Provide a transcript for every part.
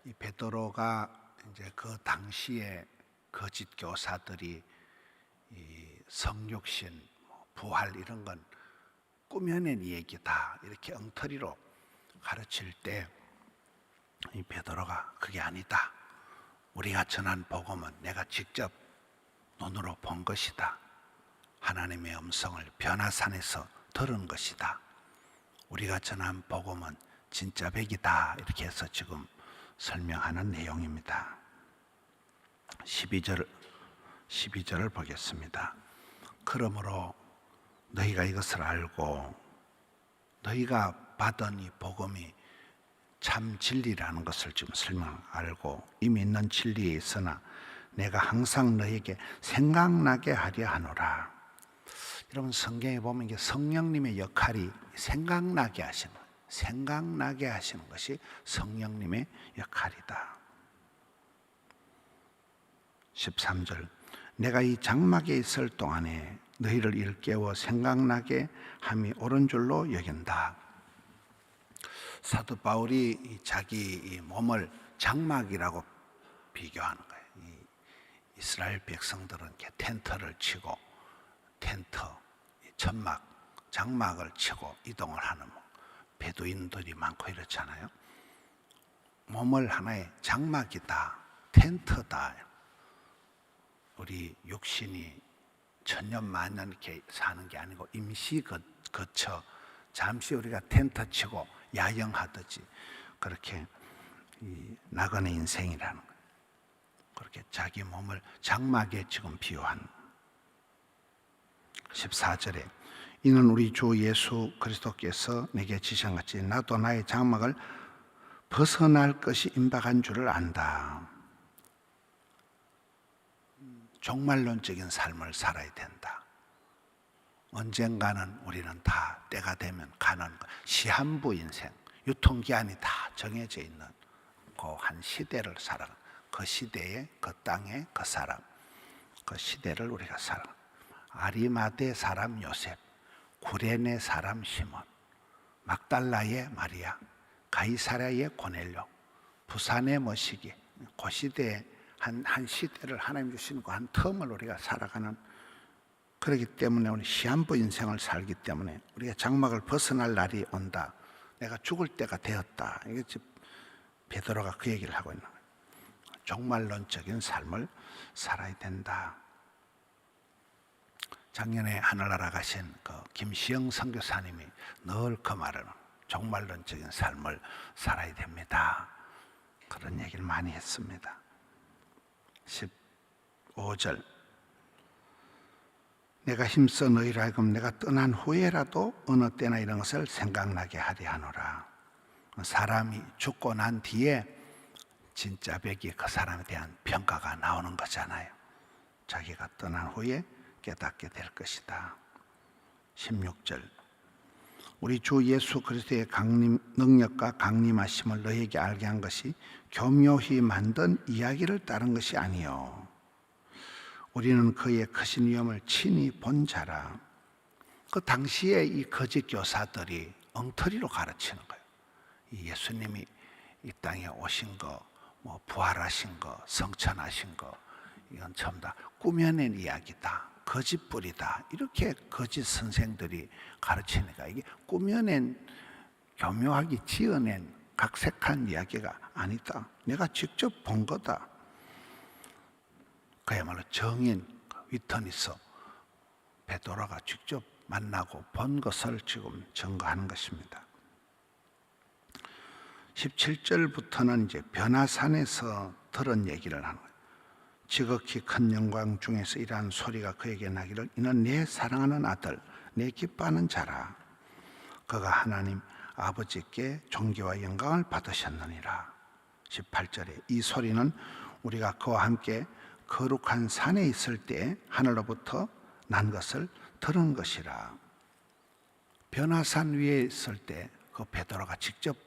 이 베드로가 이제 그 당시에 거짓 교사들이 이 성육신, 부활 이런 건 꾸며낸 얘기다 이렇게 엉터리로 가르칠 때 이 베드로가 그게 아니다. 우리가 전한 복음은 내가 직접 눈으로 본 것이다. 하나님의 음성을 변화산에서 들은 것이다. 우리가 전한 복음은 진짜 백이다. 이렇게 해서 지금 설명하는 내용입니다. 12절을 보겠습니다. 그러므로 너희가 이것을 알고 너희가 받은 이 복음이 참 진리라는 것을 지금 알고 이미 있는 진리에 있으나 내가 항상 너희에게 생각나게 하려 하노라. 여러분 성경에 보면 이게 성령님의 역할이 생각나게 하시는 것이 성령님의 역할이다. 13절 내가 이 장막에 있을 동안에 너희를 일깨워 생각나게 함이 옳은 줄로 여긴다. 사도 바울이 자기 몸을 장막이라고 비교하는 거예요. 이스라엘 백성들은 이렇게 텐트를 치고 천막, 장막을 치고 이동을 하는 베두인들이 많고 이렇잖아요. 몸을 하나의 장막이다, 텐트다. 우리 육신이 천년 만년 이렇게 사는 게 아니고 임시 거처, 잠시 우리가 텐트 치고 야영하듯이 그렇게 나그네 인생이라는 거예요. 그렇게 자기 몸을 장막에 지금 비유한 14절에 이는 우리 주 예수 그리스도께서 내게 지시한 같이 나도 나의 장막을 벗어날 것이 임박한 줄을 안다. 종말론적인 삶을 살아야 된다. 언젠가는 우리는 다 때가 되면 가는 시한부 인생, 유통기한이 다 정해져 있는 그 한 시대를 살아가는 그 시대에 그 땅에 그 사람, 그 시대를 우리가 살아가는 아리마대 사람 요셉, 구레네 사람 시몬, 막달라의 마리아, 가이사랴의 고넬료, 부산의 머시기, 그 시대에 한 시대를 하나님 주신 그 한 텀을 우리가 살아가는, 그렇기 때문에 우리 시한부 인생을 살기 때문에 우리가 장막을 벗어날 날이 온다. 내가 죽을 때가 되었다. 이게 지금 베드로가 그 얘기를 하고 있는 거예요. 종말론적인 삶을 살아야 된다. 작년에 하늘나라 가신 그 김시영 선교사님이 늘 그 말을 종말론적인 삶을 살아야 됩니다. 그런 얘기를 많이 했습니다. 15절 내가 힘써 너희를 하여금 내가 떠난 후에라도 어느 때나 이런 것을 생각나게 하려 하노라. 사람이 죽고 난 뒤에 진짜 백이 그 사람에 대한 평가가 나오는 거잖아요. 자기가 떠난 후에 깨닫게 될 것이다. 16절 우리 주 예수 그리스도의 능력과 강림하심을 너희에게 알게 한 것이 교묘히 만든 이야기를 따른 것이 아니요 우리는 그의 크신 위엄을 친히 본 자라. 그 당시에 이 거짓 교사들이 엉터리로 가르치는 거예요. 이 예수님이 이 땅에 오신 거, 부활하신 거, 성천하신 거, 이건 전부 다 꾸며낸 이야기다, 거짓불이다. 이렇게 거짓 선생들이 가르치니까 이게 꾸며낸, 교묘하게 지어낸 각색한 이야기가 아니다. 내가 직접 본 거다. 그야말로 정인 위터니스 베드로가 직접 만나고 본 것을 지금 증거하는 것입니다. 17절부터는 이제 변화산에서 들은 얘기를 하는 거예요. 지극히 큰 영광 중에서 이러한 소리가 그에게 나기를 이는 내 사랑하는 아들, 내 기뻐하는 자라. 그가 하나님 아버지께 존귀와 영광을 받으셨느니라. 18절에 이 소리는 우리가 그와 함께 거룩한 산에 있을 때 하늘로부터 난 것을 들은 것이라. 변화산 위에 있을 때 그 베드로가 직접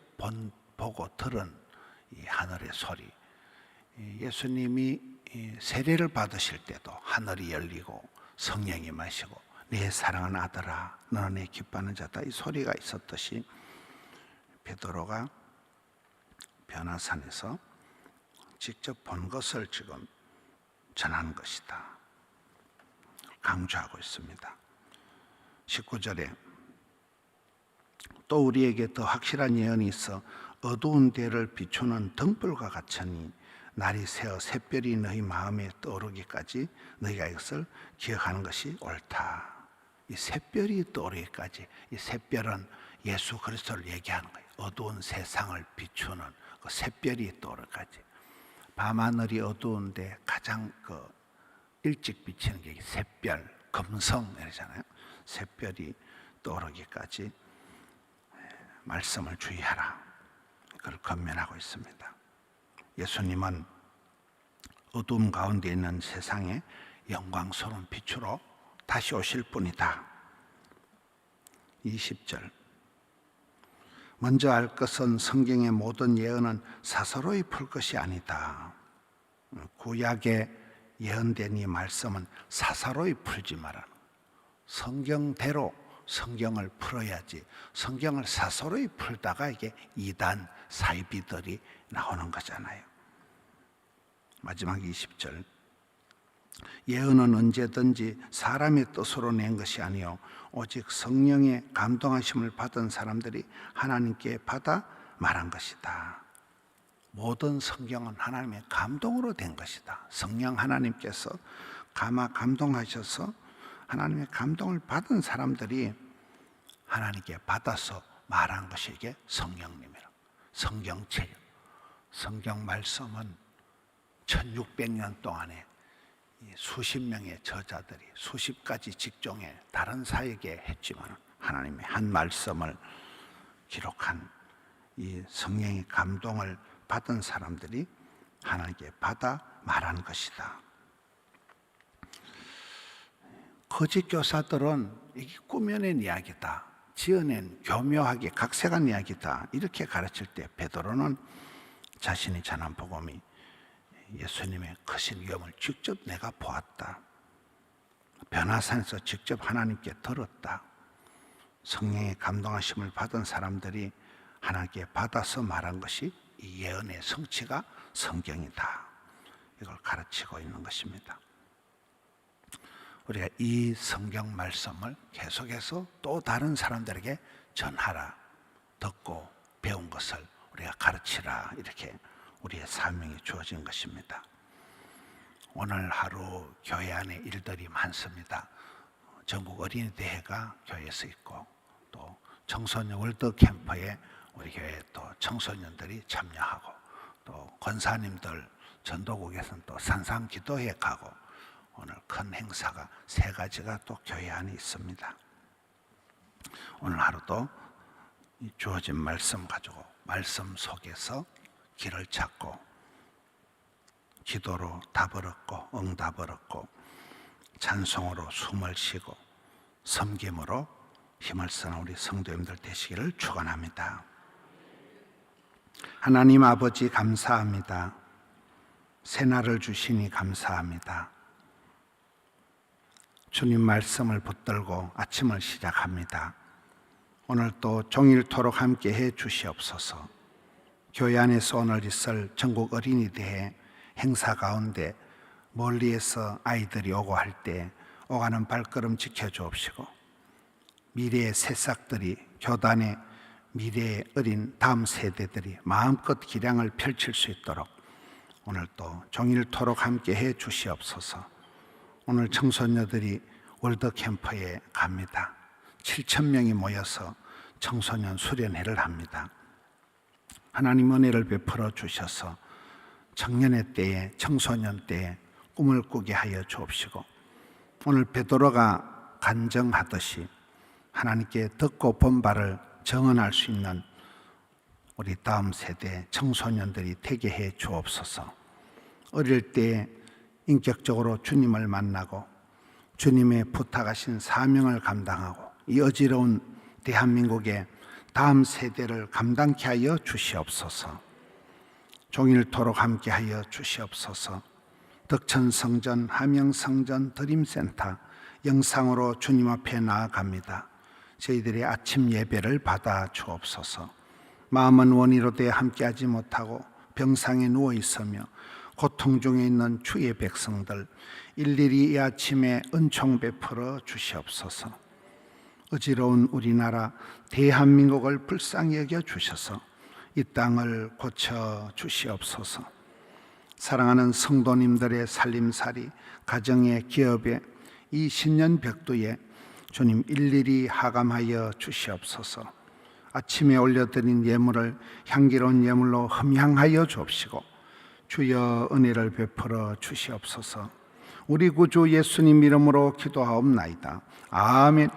보고 들은 이 하늘의 소리, 예수님이 세례를 받으실 때도 하늘이 열리고 성령이 마시고 내 사랑하는 아들아 너는 내 기뻐하는 자다, 이 소리가 있었듯이 베드로가 변화산에서 직접 본 것을 지금 전하는 것이다. 강조하고 있습니다. 19절에 또 우리에게 더 확실한 예언이 있어 어두운 데를 비추는 등불과 같으니 날이 새어 샛별이 너희 마음에 떠오르기까지 너희가 이것을 기억하는 것이 옳다. 이 샛별이 떠오르기까지, 이 샛별은 예수 그리스도를 얘기하는 거예요. 어두운 세상을 비추는 그 샛별이 떠오르기까지. 밤하늘이 어두운데 가장 일찍 비치는 게 샛별, 금성 이러잖아요. 샛별이 떠오르기까지 말씀을 주의하라. 그걸 권면하고 있습니다. 예수님은 어두움 가운데 있는 세상에 영광스러운 빛으로 다시 오실 분이다. 20절 먼저 알 것은 성경의 모든 예언은 사사로이 풀 것이 아니다. 구약에 예언된 이 말씀은 사사로이 풀지 말아라. 성경대로 성경을 풀어야지. 성경을 사사로이 풀다가 이게 이단 사이비들이 나오는 거잖아요. 마지막 20절 예언은 언제든지 사람의 뜻으로 낸 것이 아니요 오직 성령의 감동하심을 받은 사람들이 하나님께 받아 말한 것이다. 모든 성경은 하나님의 감동으로 된 것이다. 성령 하나님께서 감동하셔서 하나님의 감동을 받은 사람들이 하나님께 받아서 말한 것이 이게 성령님이라. 성경책, 성경 말씀은 1600년 동안에 수십 명의 저자들이 수십 가지 직종의 다른 사역에 했지만 하나님의 한 말씀을 기록한 이 성령의 감동을 받은 사람들이 하나님께 받아 말한 것이다. 거짓 교사들은 이게 꾸며낸 이야기다, 지어낸 교묘하게 각색한 이야기다 이렇게 가르칠 때 베드로는 자신이 전한 복음이 예수님의 크신 위엄을 직접 내가 보았다. 변화산에서 직접 하나님께 들었다. 성령의 감동하심을 받은 사람들이 하나님께 받아서 말한 것이 이 예언의 성취가 성경이다. 이걸 가르치고 있는 것입니다. 우리가 이 성경 말씀을 계속해서 또 다른 사람들에게 전하라. 듣고 배운 것을 우리가 가르치라. 이렇게 우리의 사명이 주어진 것입니다. 오늘 하루 교회 안에 일들이 많습니다. 전국 어린이대회가 교회에서 있고 또 청소년 월드캠프에 우리 교회 또 청소년들이 참여하고 또 권사님들 전도국에서는 또 산상기도회 가고 오늘 큰 행사가 3가지가 또 교회 안에 있습니다. 오늘 하루도 이 주어진 말씀 가지고 말씀 속에서 길을 찾고 기도로 답을 얻고 응답을 얻고 찬송으로 숨을 쉬고 섬김으로 힘을 쓰는 우리 성도님들 되시기를 축원합니다. 하나님 아버지 감사합니다. 새날을 주시니 감사합니다. 주님 말씀을 붙들고 아침을 시작합니다. 오늘 또 종일토록 함께해 주시옵소서. 교회 안에서 오늘 있을 전국 어린이대회 행사 가운데 멀리에서 아이들이 오고 할 때 오가는 발걸음 지켜주옵시고 미래의 새싹들이 교단의 미래의 어린 다음 세대들이 마음껏 기량을 펼칠 수 있도록 오늘 또 종일토록 함께해 주시옵소서. 오늘 청소년들이 월드캠프에 갑니다. 7,000명이 모여서 청소년 수련회를 합니다. 하나님 은혜를 베풀어 주셔서 청년의 때에 청소년 때에 꿈을 꾸게 하여 주옵시고 오늘 베드로가 간증하듯이 하나님께 듣고 본 바를 정언할 수 있는 우리 다음 세대 청소년들이 되게 해 주옵소서. 어릴 때 인격적으로 주님을 만나고 주님의 부탁하신 사명을 감당하고 이 어지러운 대한민국의 다음 세대를 감당케 하여 주시옵소서. 종일토록 함께하여 주시옵소서. 덕천성전, 함영성전, 드림센터 영상으로 주님 앞에 나아갑니다. 저희들의 아침 예배를 받아 주옵소서. 마음은 원이로 되어 함께하지 못하고 병상에 누워 있으며 고통 중에 있는 주의 백성들 일일이 이 아침에 은총 베풀어 주시옵소서. 어지러운 우리나라 대한민국을 불쌍히 여겨 주셔서 이 땅을 고쳐 주시옵소서. 사랑하는 성도님들의 살림살이, 가정의, 기업의 이 신년 벽두에 주님 일일이 하감하여 주시옵소서. 아침에 올려드린 예물을 향기로운 예물로 흠향하여 주옵시고 주여 은혜를 베풀어 주시옵소서. 우리 구주 예수님 이름으로 기도하옵나이다. 아멘.